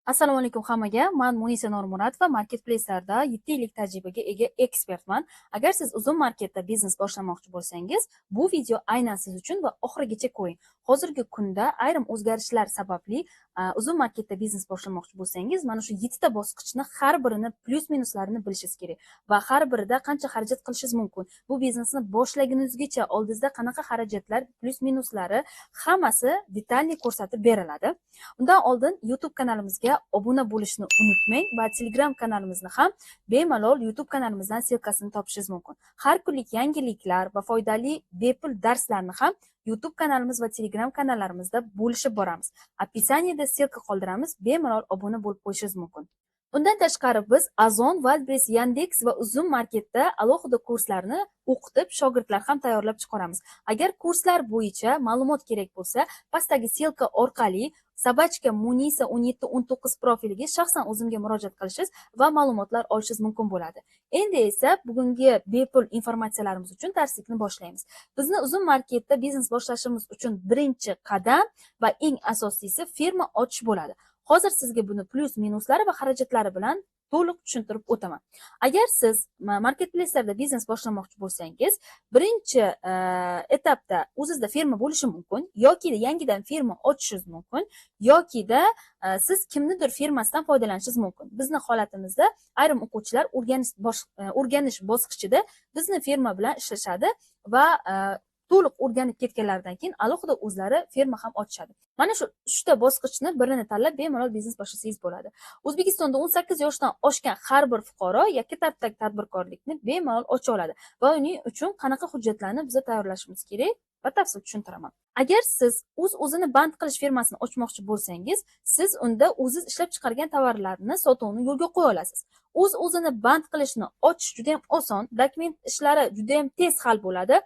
Assalomu alaykum hammaga. Men Munisa Normuratova, marketplace'larda 7 yillik tajribaga ega ekspertman. Agar siz uzun marketda biznes boshlamoqchi bo'lsangiz, bu video aynan siz uchun va oxirigacha ko'ring. Hozirgi kunda ayrim o'zgarishlar sababli uzun marketda biznes boshlamoqchi bo'lsangiz, mana shu 7 ta bosqichni har birini plyus minuslarini bilishingiz kerak va har birida qancha xarajat qilishingiz mumkin. Bu biznesni boshlaguningizgacha oldingizda qanaqa xarajatlar, plyus minuslari hammasi detalli ko'rsatib beriladi. Undan oldin YouTube kanalimizga obuna bo'lishni unutmang va Telegram kanalimizni ham bemalol YouTube kanalimizdan silkasini topishingiz mumkin. Har kunlik yangiliklar va foydali bepul darslarni ham YouTube kanalimiz va Telegram kanallarimizda bo'lishib boramiz. Описаниеda silka qoldiramiz, bemalol obuna bo'lib qo'yishingiz mumkin. Undan tashqari biz Ozon, Wildberries, Yandex va Uzum marketda alohida kurslarni o'qitib, shogirdlar ham tayyorlab chiqaramiz. Agar kurslar bo'yicha ma'lumot kerak bo'lsa, pastdagi silka orqali Sabachka Munisa 1719 profiliga shaxsan o'zimga murojaat qilishingiz va ma'lumotlar olishingiz mumkin bo'ladi. Endi esa bugungi bepul informatsiyalarimiz uchun darslikni boshlaymiz. Bizni uzun marketda biznes boshlashimiz uchun birinchi qadam va eng asosiysi firma ochish bo'ladi. Hozir sizga buni plyus minuslari va xarajatlari bilan to'liq tushuntirib o'taman. Agar siz marketplace'larda biznes boshlamoqchi bo'lsangiz, birinchi etapda o'zingizda firma bo'lishi mumkin, yoki yangidan firma ochishingiz mumkin, yoki siz kimnidir firmasidan foydalanishingiz mumkin. Bizni holatimizda ayrim o'quvchilar o'rganish bosqichida bizni firma bilan ishlashadi va to'liq o'rganib ketganlaridan keyin alohida o'zlari firma ham ochishadi. Mana shu 3 ta bosqichni birini tanlab bemalol biznes boshlasangiz bo'ladi. O'zbekistonda 18 yoshdan oshgan har bir fuqaro yakka tartibdagi tadbirkorlikni bemalol ocha oladi va uning uchun qanaqa hujjatlarni biz tayyorlashimiz kerak batafsil tushuntiraman. Agar siz o'zini band qilish firmasini ochmoqchi bo'lsangiz, siz unda o'zingiz ishlab chiqargan tovarlarni sotuvni yo'lga qo'ya olasiz. O'zini band qilishni ochish juda ham oson, dokument ishlari juda ham tez hal bo'ladi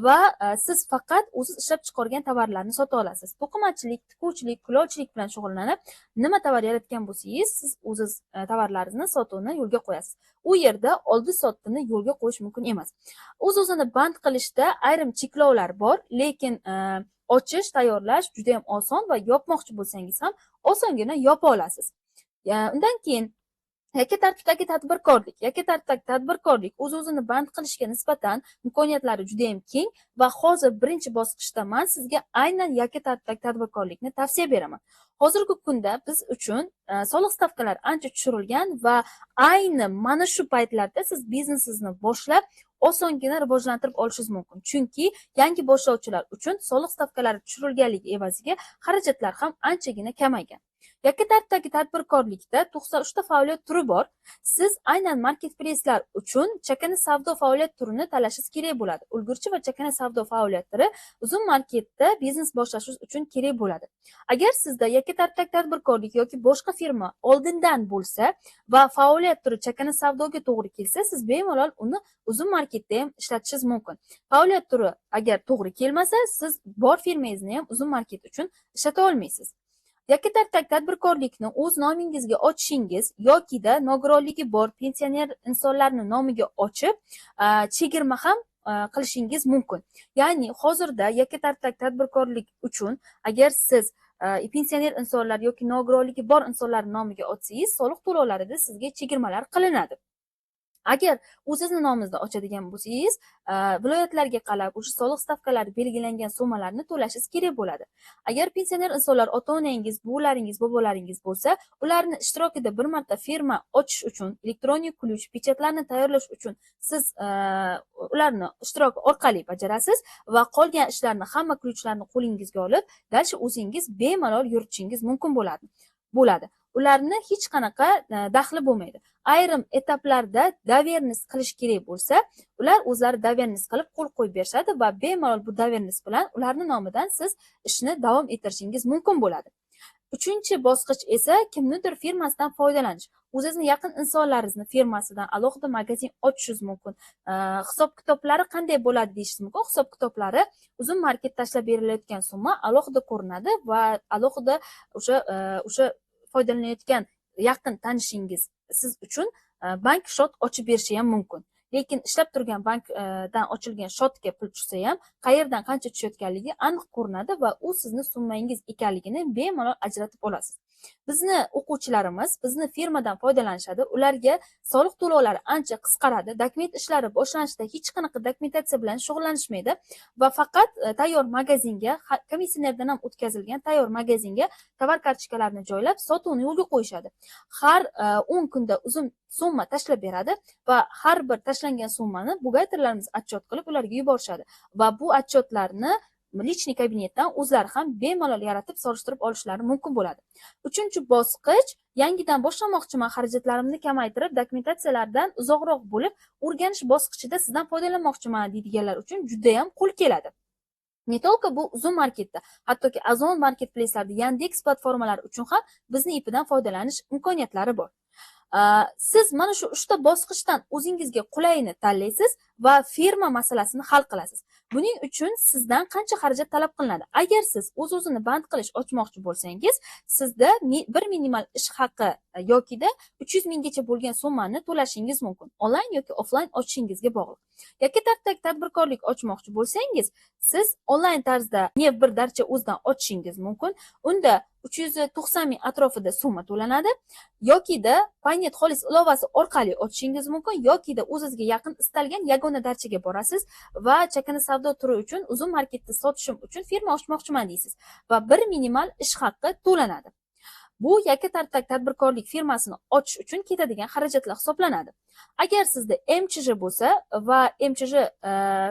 va siz faqat o'zingiz ishlab chiqargan tovarlarni sota olasiz. To'qimachilik, tikuvchilik, kulolchilik bilan shug'ullanib, nima tovar yaratgan bo'lsangiz, siz o'zingiz tovarlaringizni sotuvni yo'lga qo'yasiz. U yerda oldi-sotdini yo'lga qo'yish mumkin emas. O'zini band qilishda ayrim cheklovlar bor, lekin ochish, tayyorlash juda ham oson va yopmoqchi bo'lsangiz ham osongina yopa olasiz. Undan keyin yakka tartibdagi tadbirkorlik o'zini band qilishga nisbatan imkoniyatlari juda ham keng va hozir birinchi bosqichda men sizga aynan yakka tartibdagi tadbirkorlikni tavsiya beraman. Hozirgi kunda biz uchun soliq stavkalari ancha tushirilgan va ayni mana shu paytlarda siz biznesingizni boshlab osongina rivojlantirib olishingiz mumkin. Chunki yangi boshlovchilar uchun soliq stavkalari tushirilganligi evaziga xarajatlar ham anchagina kamaygan. Yakka tartibdagi tadbirkorlikda 93 ta faoliyat turi bor. Siz aynan marketplace'lar uchun chakana savdo faoliyat turini tanlashingiz kerak bo'ladi. Ulgurji va chakana savdo faoliyatlari uzun marketda biznes boshlash uchun kerak bo'ladi. Agar sizda yakka tartibdagi tadbirkorlik yoki boshqa firma oldindan bo'lsa va faoliyat turi chakana savdoga to'g'ri kelsa, siz bemalol uni uzun marketda ham ishlatishingiz mumkin. Faoliyat turi agar to'g'ri kelmasa, siz bor firmangizni ham uzun market uchun ishlata olmaysiz. Yakka tartibdagi tadbirkorlikni o'z nomingizga ochishingiz yoki nogironligi bor pensioner insonlarning nomiga ochib, chegirma ham qilishingiz mumkin. Ya'ni hozirda yakka tartibdagi tadbirkorlik uchun agar siz pensioner insonlar yoki nogironligi bor insonlarning nomiga ochsangiz, soliq to'lovlarida sizga chegirmalar qilinadi. Agar o'zingizni nomingizda ochadigan bo'lsangiz, viloyatlarga qarab o'sha soliq stavkalari belgilangan summalarni to'lashingiz kerak bo'ladi. Agar pensioner insonlar ota-onangiz, buvlaringiz, bobolaringiz bo'lsa, ularning ishtirokida bir marta firma ochish uchun, elektronik ключ, pechatlarni tayyorlash uchun siz ularni ishtiroki orqali bajarasiz va qolgan ishlarni hamma ключlarni qo'lingizga olib, dalshi o'zingiz bemalol yuritishingiz mumkin bo'ladi. Ularni hech qanaqa daxli bo'lmaydi. Ayrim etaplarda doverность qilish kerak bo'lsa, ular o'zlari doverность qilib qo'l qo'yib berishadi va bemalol bu doverность bilan ularning nomidan siz ishni davom ettirishingiz mumkin bo'ladi. Uchinchi bosqich esa kimnidir firmasidan foydalanish. O'zingizni yaqin insonlaringizni firmasidan alohida magazin ochishingiz mumkin. Hisob-kitoblari qanday bo'ladi deyishingiz mumkin. Hisob-kitoblari uzun market tashlab berilayotgan summa alohida ko'rinadi va alohida o'sha foydalanayotgan yaqin tanishingiz siz uchun bank shot ochib berishi ham mumkin. Lekin ishlab turgan bankdan ochilgan shotga pul tushsa ham, qayerdan qancha tushayotganligi aniq ko'rinadi va u sizning summangiz ekanligini bemalol ajratib olasiz. Bizni o'quvchilarimiz bizni firmadan foydalanishadi, ularga soliq to'lovlari ancha qisqaradi, dokument ishlari boshlanishida hech qanaqa dokumentatsiya bilan shug'ullanishmaydi va faqat tayyor magazinga, komissionerdan ham o'tkazilgan tayyor magazinga tovar kartochkalarini joylab sotuvni yo'lga qo'yishadi. Har 10 kunda uzun summa tashlab beradi va har bir tashlangan summani buxgalterlarimiz отчет qilib ularga yuborishadi va bu отчетlarni lichniy kabinetdan o'zlari ham bemalol yaratib solishtirib olishlari mumkin bo'ladi. Uchinchi bosqich, yangidan boshlamoqchiman, xarajatlarimni kamaytirib, dokumentatsiyalardan uzoqroq bo'lib, o'rganish bosqichida sizdan foydalanmoqchiman deydiganlar uchun juda ham qo'l keladi. Ne только bu uzun marketda, hattoki Ozon marketplace'larda, Yandex platformalari uchun ham bizni ipidan foydalanish imkoniyatlari bor. Siz mana shu 3 ta bosqichdan o'zingizga qulayini tanlaysiz va firma masalasini hal qilasiz. Buning uchun sizdan qancha xarajat talab qilinadi? Agar siz o'z-o'zini band qilish ochmoqchi bo'lsangiz, sizda bir minimal ish haqi yokida 300 minggacha bo'lgan summani to'lashingiz mumkin. Onlayn yoki offlayn ochishingizga bog'liq. Yoki tartibdagi tadbirkorlik ochmoqchi bo'lsangiz, siz onlayn tarzda bir darcha o'zdan ochishingiz mumkin. Unda 390 ming atrofida summa to'lanadi. Yokida Paynet xolis ilovasi orqali ochishingiz mumkin, yokida o'zingizga yaqin istalgan yagona darchaga borasiz va chakana savdo turi uchun uzun marketda sotishim uchun firma ochmoqchiman deysiz va bir minimal ish haqqi to'lanadi. Bu yakka tartibdagi tadbirkorlik firmasini ochish uchun ketadigan xarajatlar hisoblanadi. Agar sizda MChJ bo'lsa va MChJ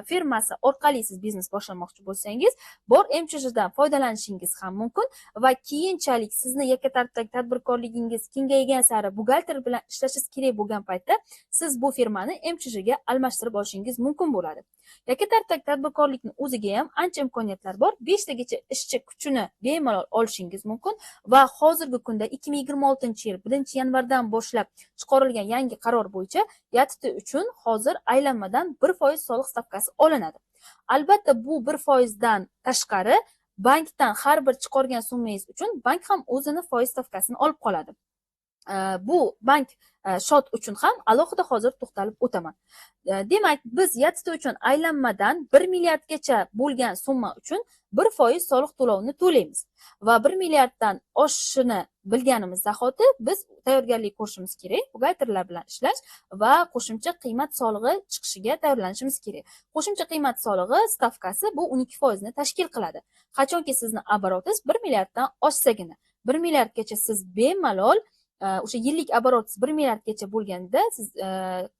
firmasi orqali siz biznes boshlamoqchi bo'lsangiz, bor MChJdan foydalanishingiz ham mumkin va keyinchalik sizni yakka tartibdagi tadbirkorligingiz kengaygan sari buxgalter bilan ishlashingiz kerak bo'lgan paytda siz bu firmani MChJga almashtirib olishingiz mumkin bo'ladi. Yakka tartibdagi tadbirkorlikning o'ziga ham ancha imkoniyatlar bor. 5 tagacha ishchi kuchini bemalol olishingiz mumkin va hozirgi kunda 2026-yil 1-yanvardan boshlab chiqarilgan yangi qaror bo'yicha YTT uchun hozir aylanmadan 1% soliq stavkasi olinadi. Albatta bu 1% dan tashqari bankdan har bir chiqargan summangiz uchun bank ham o'zini foiz stavkasini olib qoladi. Bu bank shot uchun ham alohida hozir to'xtalib o'taman. Demak, biz YTT uchun aylanmadan 1 milliardgacha bo'lgan summa uchun 1% soliq to'lovini to'laymiz va 1 milliarddan oshishini bilganimiz zahoti biz tayyorgarlik ko'rishimiz kerak, buxgalterlar bilan ishlash va qo'shimcha qiymat solig'i chiqishiga tayyorlanishimiz kerak. Qo'shimcha qiymat solig'i stavkasi bu 12% ni tashkil qiladi. Qachonki sizni oborotingiz 1 milliarddan oshsagina, 1 milliardgacha siz bemalol o'sha yillik oborotingiz 1 milliardgacha bo'lganda siz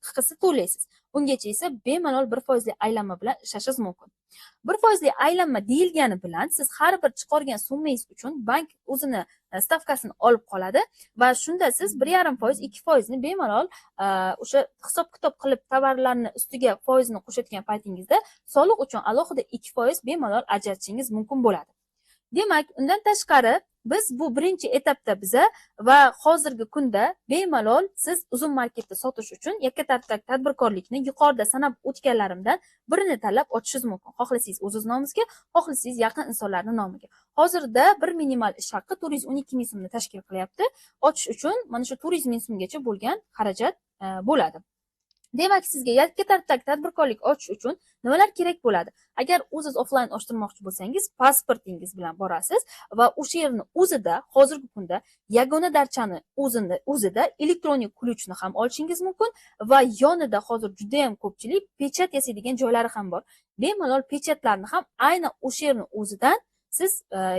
haqini to'laysiz. Ungacha esa bemalol 1% li aylanma bilan ishlashingiz mumkin. 1% li aylanma deyilgani bilan siz har bir chiqargan summangiz uchun bank o'zini stavkasini olib qoladi va shunda siz 1,5%, 2% ni bemalol o'sha hisob-kitob qilib tovarlarni ustiga foizini qo'shayotgan paytingizda soliq uchun alohida 2% bemalol ajratishingiz mumkin bo'ladi. Demak, undan tashqari biz bu birinchi etapda biza va hozirgi kunda bemalol siz uzun marketda sotish uchun yakka tartibdagi tadbirkorlikni yuqorida sanab o'tganlarimdan birini tanlab ochishingiz mumkin. Xohlasangiz o'zingiz nomingizga, xohlasangiz yaqin insonlarning nomiga. Hozirda bir minimal ish haqqi 412 ming so'mni tashkil qilyapti. Ochish uchun mana shu 400 ming so'mgacha bo'lgan xarajat bo'ladi. Demak, sizga yakka tartibdagi tadbirkorlik ochish uchun nimalar kerak bo'ladi? Agar o'zingiz offlayn ochtirmoqchi bo'lsangiz, pasportingiz bilan borasiz va o'sha yerni o'zida hozirgi kunda yagona darchani o'zida elektronik ключni ham olishingiz mumkin va yonida hozir juda ham ko'pchilik pechat yasaydigan joylari ham bor. Bemalol pechatlarni ham aynan o'sha yerni o'zidan siz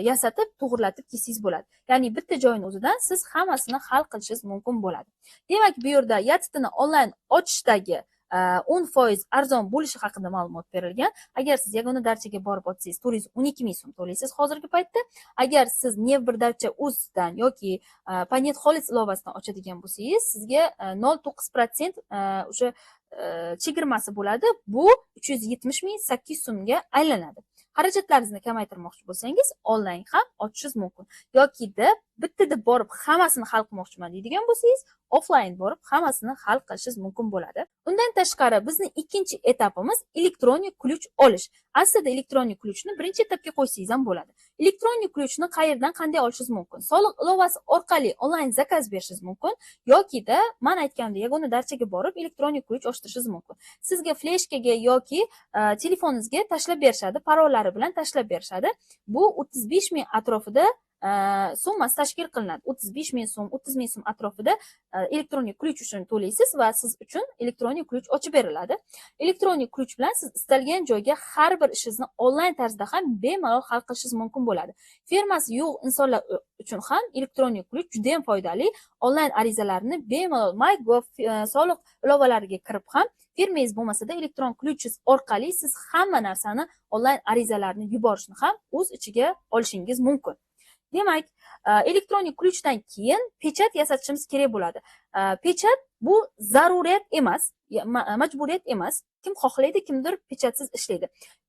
yasatib, to'g'irlatib kelsangiz bo'ladi. Ya'ni bitta joyning o'zidan siz hammasini hal qilishingiz mumkin bo'ladi. Demak, bu yerda YTTni onlayn ochishdagi 10% arzon bo'lishi haqida ma'lumot berilgan. Agar siz yagona darchaga borib ochsangiz 412 ming so'm to'laysiz hozirgi paytda. Agar siz bir darcha o'zdan yoki Paynet xolis ilovasidan ochadigan bo'lsangiz, sizga 0.9% o'sha chegirmasi bo'ladi. Bu 370 ming 800 so'mga aylanadi. Xarajatlaringizni kamaytirmoqchi bo'lsangiz, onlayn ham ochishingiz mumkin. Yokida bittada borib hammasini hal qilmoqchiman deydigan bo'lsangiz, offlayn borib hammasini hal qilishingiz mumkin bo'ladi. Undan tashqari bizning ikkinchi etapimiz elektronik ключ olish. Aslida elektronik ключni birinchi etapga qo'ysangiz ham bo'ladi. Elektronik ключni qayerdan qanday olishingiz mumkin? Soliq ilovasi orqali onlayn zakaz berishingiz mumkin yokida men aytgandek yagona darchaga borib elektronik ключ ochtirishingiz mumkin. Sizga fleshkaga yoki telefoningizga tashlab berishadi, parollari bilan tashlab berishadi. Bu 35 ming atrofida summasi tashkil qilinadi. 35 ming so'm, 30 ming so'm atrofida elektronik ключ uchun to'laysiz va siz uchun elektronik ключ ochib beriladi. Elektronik ключ bilan siz istalgan joyga har bir ishingizni onlayn tarzda ham bemalol hal qilishingiz mumkin bo'ladi. Firmasi yo'q insonlar uchun ham elektronik ключ juda ham foydali. Onlayn arizalarni bemalol MyGov soliq ilovalariga kirib ham firmangiz bo'lmasa-da elektron ключingiz orqali siz hamma narsani onlayn arizalarni yuborishni ham o'z ichiga olishingiz mumkin. Demak, elektronik ключdan keyin pechat yasatishimiz kerak bo'ladi. Pechat bu zaruriyat emas, majburiyat emas. Kim xohlaydi, kimdir pechatsiz ishlaydi.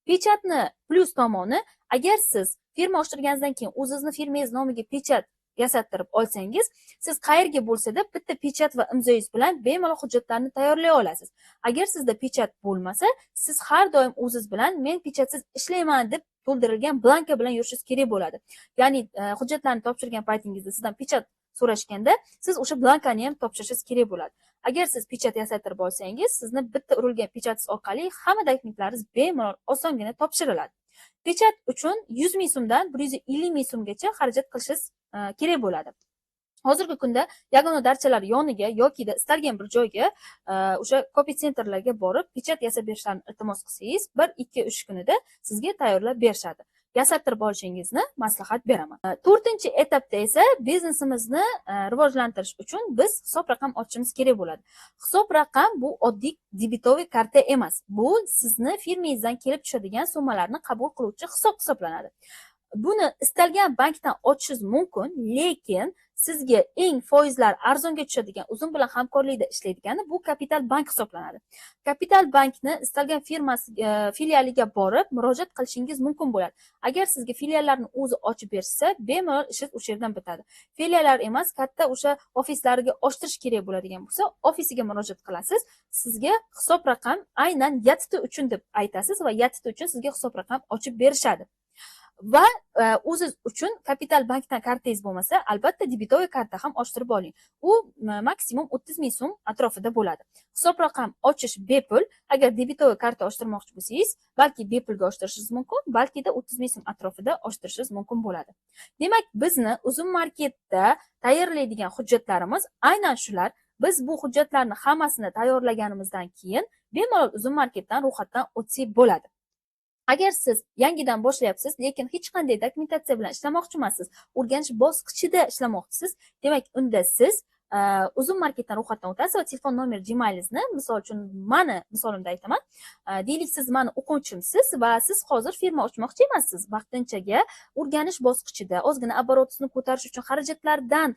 Pechatni plyus tomoni, agar siz firma ochtirganingizdan keyin o'zingizni firmangiz nomiga pechat yasattirib olsangiz, siz qayerga bo'lsa-da bitta pechat va imzoyingiz bilan bemalol hujjatlarni tayyorlay olasiz. Agar sizda pechat bo'lmasa, siz har doim o'zingiz bilan men pechatsiz ishlayman deb to'ldirilgan blanka bilan yurishingiz kerak bo'ladi. Ya'ni hujjatlarni topshirgan paytingizda sizdan pechat so'rashganda, siz o'sha blankani ham topshirishingiz kerak bo'ladi. Agar siz pechat yasattirib olsangiz, sizni bitta urilgan pechatingiz orqali hamma dokumentlaringiz bemalol osongina topshiriladi. Pechat uchun 100 ming so'mdan 150 ming so'mgacha xarajat qilishingiz kerak bo'ladi. Hozirgi kunda yagona darchalar yoniga yoki da istalgan bir joyga o'sha kopi sentrlarga borib pechat yasab berishlarini iltimos qilsangiz 1-2-3 kunida sizga tayyorlab berishadi. Yasattirib olishingizni maslahat beraman. 4-etapda esa biznesimizni rivojlantirish uchun biz hisob raqam ochishimiz kerak bo'ladi. Hisob raqam bu oddiy debitoviy karta emas. Bu sizni firmangizdan kelib tushadigan summalarni qabul qiluvchi hisob hisoblanadi. Buni istalgan bankdan ochishingiz mumkin, lekin sizga eng foizlar arzonga tushadigan uzum bilan hamkorlikda ishlaydigani bu Kapital bank hisoblanadi. Kapital bankni istalgan firmasi filialiga borib murojaat qilishingiz mumkin bo'ladi. Agar sizga filiallarni o'zi ochib bersa, bemalol ishingiz o'sha yerdan bitadi. Filiallar emas, katta o'sha ofislariga ochtirish kerak bo'ladigan bo'lsa, ofisiga murojaat qilasiz. Sizga hisob raqam aynan yatiti uchun deb aytasiz va yatiti uchun sizga hisob raqam ochib berishadi. Va o'zingiz uchun Kapital bankdan kartangiz bo'lmasa, albatta debitoviy karta ham ochtirib oling. U maksimum 30 ming so'm atrofida bo'ladi. Hisob raqam ochish bepul. Agar debitoviy karta ochtirmoqchi bo'lsangiz, balki bepulga ochtirishingiz mumkin, balki da 30 ming so'm atrofida ochtirishingiz mumkin bo'ladi. Demak, bizni Uzum marketda tayyorlaydigan hujjatlarimiz aynan shular. Biz bu hujjatlarni hammasini tayyorlaganimizdan keyin bemalol Uzum marketdan ro'yxatdan o'tsak bo'ladi. Agar siz yangidan boshlayapsiz, lekin hech qanday dokumentatsiya bilan ishlamoqchi emassiz, o'rganish bosqichida ishlamoqchisiz, demak, unda siz Uzum marketdan ro'yxatdan o'tasiz va telefon nomer Gmailingizni, misol uchun, meni misolimda aytaman. Deylik, siz meni o'quvchimsiz va siz hozir firma ochmoqchi emassiz. Vaqtinchaga o'rganish bosqichida ozgina обороtingizni ko'tarish uchun, xarajatlardan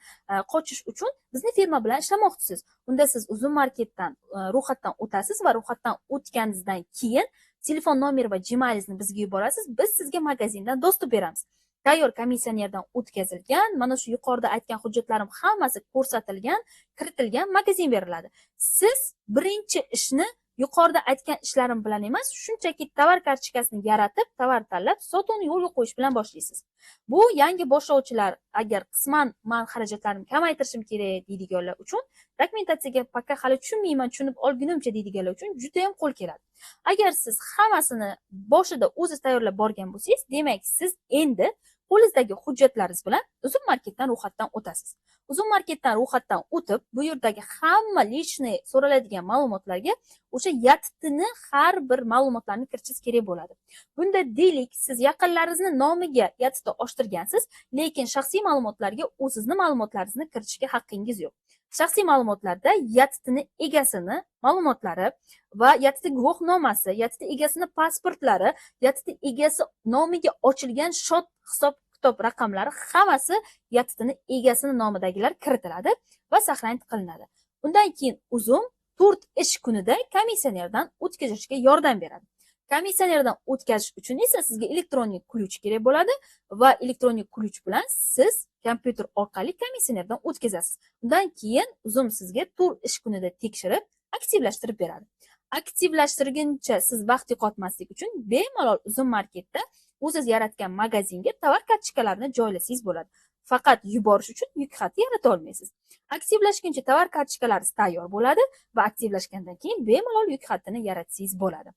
qochish uchun bizni firma bilan ishlamoqchisiz. Unda siz Uzum marketdan ro'yxatdan o'tasiz va ro'yxatdan o'tganingizdan keyin telefon nomer va Gmailingizni bizga yuborasiz. Biz sizga magazindan dostуп beramiz. Tayyor komissionerdan o'tkazilgan, mana shu yuqorida aytgan hujjatlarim hammasi ko'rsatilgan, kiritilgan magazin beriladi. Siz birinchi ishni yuqorida aytgan ishlarim bilan emas, shunchaki tovar kartochkasini yaratib, tovar tanlab, sotuvni yo'lga qo'yish bilan boshlaysiz. Bu yangi boshlovchilar, agar qisman men xarajatlarimni kamaytirishim kerak deydiganlar uchun, dokumentatsiyaga paka hali tushunmayman, tushunib olgunimcha deydiganlar uchun juda ham qo'l keladi. Agar siz hammasini boshida o'zingiz tayyorlab borgan bo'lsangiz, demak, siz endi qo'lingizdagi hujjatlaringiz bilan Uzum marketdan ro'yxatdan o'tasiz. Uzum marketdan ro'yxatdan o'tib, bu yerdagi hamma lishniy so'raladigan ma'lumotlarga o'sha yatitini har bir ma'lumotlarni kiritishingiz kerak bo'ladi. Bunda deylik, siz yaqinlaringizni nomiga yatitni ochtirgansiz, lekin shaxsiy ma'lumotlarga o'zingizning ma'lumotlaringizni kiritishga haqqingiz yo'q. Shaxsiy ma'lumotlarda yatitini egasini ma'lumotlari va yatiti guvohnomasi, yatiti egasini pasportlari, yatiti egasi nomiga ochilgan shot hisob kitob raqamlari hammasi yatitini egasini nomidagilar kiritiladi va saqlanib qilinadi. Undan keyin Uzum 4 ish kunida komissionerdan o'tkazishga yordam beradi. Komissionerdan o'tkazish uchun esa sizga elektronik ключ kerak bo'ladi va elektronik ключ bilan siz kompyuter orqali komissionerdan o'tkazasiz. Undan keyin Uzum sizga 4 ish kunida tekshirib, aktivlashtirib beradi. Aktivlashtirguncha siz vaqt yo'qotmaslik uchun bemalol Uzum marketda o'zingiz yaratgan magazinga tovar kartochkalarini joylasangiz bo'ladi. Faqat yuborish uchun yuk xati yarata olmaysiz. Aktivlashguncha tovar kartochkalaringiz tayyor bo'ladi va aktivlashgandan keyin bemalol yuk xatini yaratsangiz bo'ladi.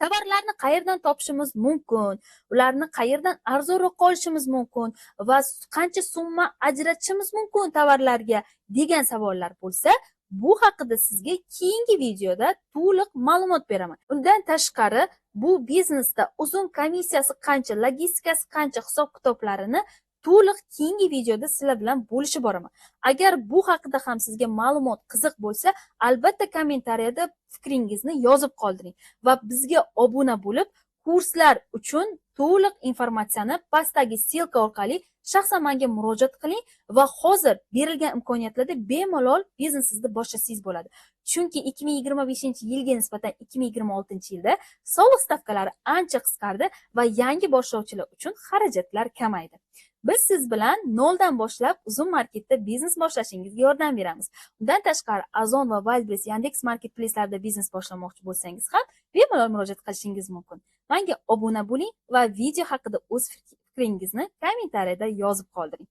tovarlarni qayerdan topishimiz mumkin, ularni qayerdan arzonroq olishimiz mumkin va qancha summa ajratishimiz mumkin tovarlarga degan savollar bo'lsa, bu haqida sizga keyingi videoda to'liq ma'lumot beraman. Undan tashqari, bu biznesda uzun komissiyasi qancha, logistikasi qancha hisob-kitoblarini to'liq keyingi videoda sizlar bilan bo'lishib boraman. Agar bu haqida ham sizga ma'lumot qiziq bo'lsa, albatta kommentariyada fikringizni yozib qoldiring va bizga obuna bo'lib, kurslar uchun to'liq informatsiyani pastdagi ssilka orqali shaxsan menga murojaat qiling va hozir berilgan imkoniyatlarda bemalol biznesingizni boshlasangiz bo'ladi. Chunki 2025-yilga nisbatan 2026-yilda soliq stavkalari ancha qisqardi va yangi boshlovchilar uchun xarajatlar kamaydi. Biz siz bilan noldan boshlab uzun marketda biznes boshlashingizga yordam beramiz. Undan tashqari Ozon va Wildberries, Yandex marketplace'larda biznes boshlamoqchi bo'lsangiz ham bemalol murojaat qilishingiz mumkin. Menga obuna bo'ling va video haqida o'z fikringizni kommentariyada yozib qoldiring.